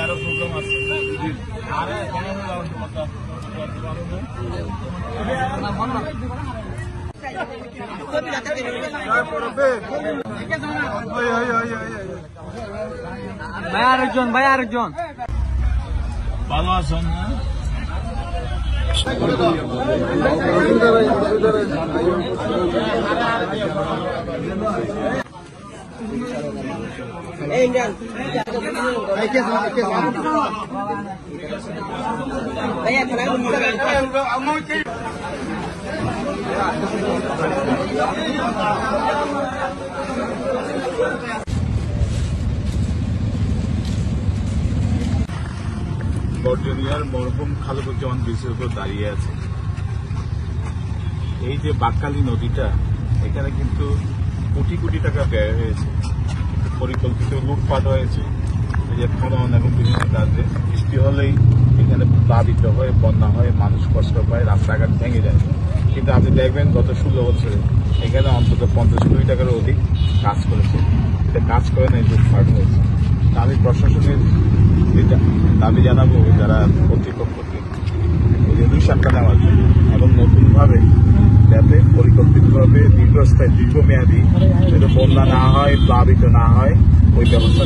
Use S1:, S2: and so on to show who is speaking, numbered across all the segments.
S1: আরো প্রোগ্রাম আছে
S2: ভাই আরেকজন
S1: ভালো আছেন না? বর্জনিয়ার মরহুম খালেকুজ্জামান ব্রিজের উপর দাঁড়িয়ে আছে। এই যে বাকখালী নদীটা, এখানে কিন্তু কোটি কোটি টাকা ব্যয় হয়েছে, পরিকল্পিত লুটপাট হয়েছে। এই যে খনন এবং বিভিন্ন কাজে বৃষ্টি হলেই এখানে প্লাবিত হয়ে বন্যা হয়, মানুষ কষ্ট পায়, রাস্তাঘাট ভেঙে যায়। কিন্তু আপনি দেখবেন গত 16 বছরে এখানে অন্তত 50 কোটি টাকার অধিক কাজ করেছে। এটা কাজ করে না, লুটপাট হয়েছে। আমি প্রশাসনের দাবি জানাবো যারা কর্তৃপক্ষকে হিসাবটা নেওয়ার জন্য এবং নতুনভাবে যাতে পরিকল্পিতভাবে দীর্ঘস্থায়ী দীর্ঘমেয়াদী যাতে বন্যা না হয়, প্লাবিত না হয়, ওই ব্যবস্থা।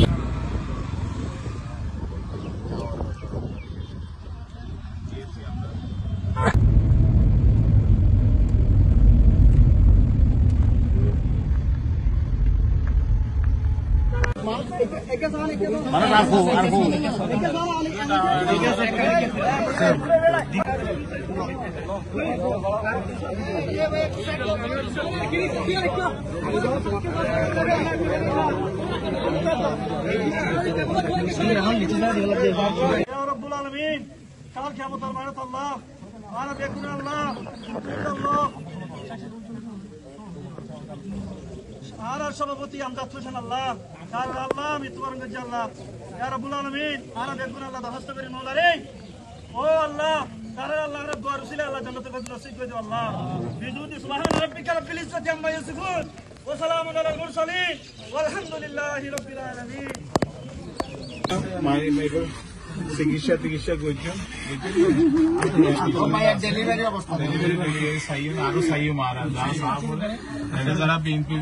S3: সভাপতি আমজাদ হোসেন আল্লাহ আল্লাহ মৃত্যুবরণ করছি আল্লাহ রব্বুল আলমিন আনা দেখুন আল্লাহ দরখাস্ত করি মৌলা রে ও আল্লাহ তারা আল্লাহ দোয়ার উসিলে আল্লাহ জান্নাতুল ফেরদৌস নসিব করে দাও আল্লাহ বিজুদি সুবহান রাব্বিকা রাব্বিল ইজ্জাতি আম্মা ইয়াসিফুন ওয়া সালামুন আলাল মুরসালিন ওয়ালহামদুলিল্লাহি রাব্বিল আলামিন। চিকিৎসা করছেন আরো সাইও মারা যারা বিএনপি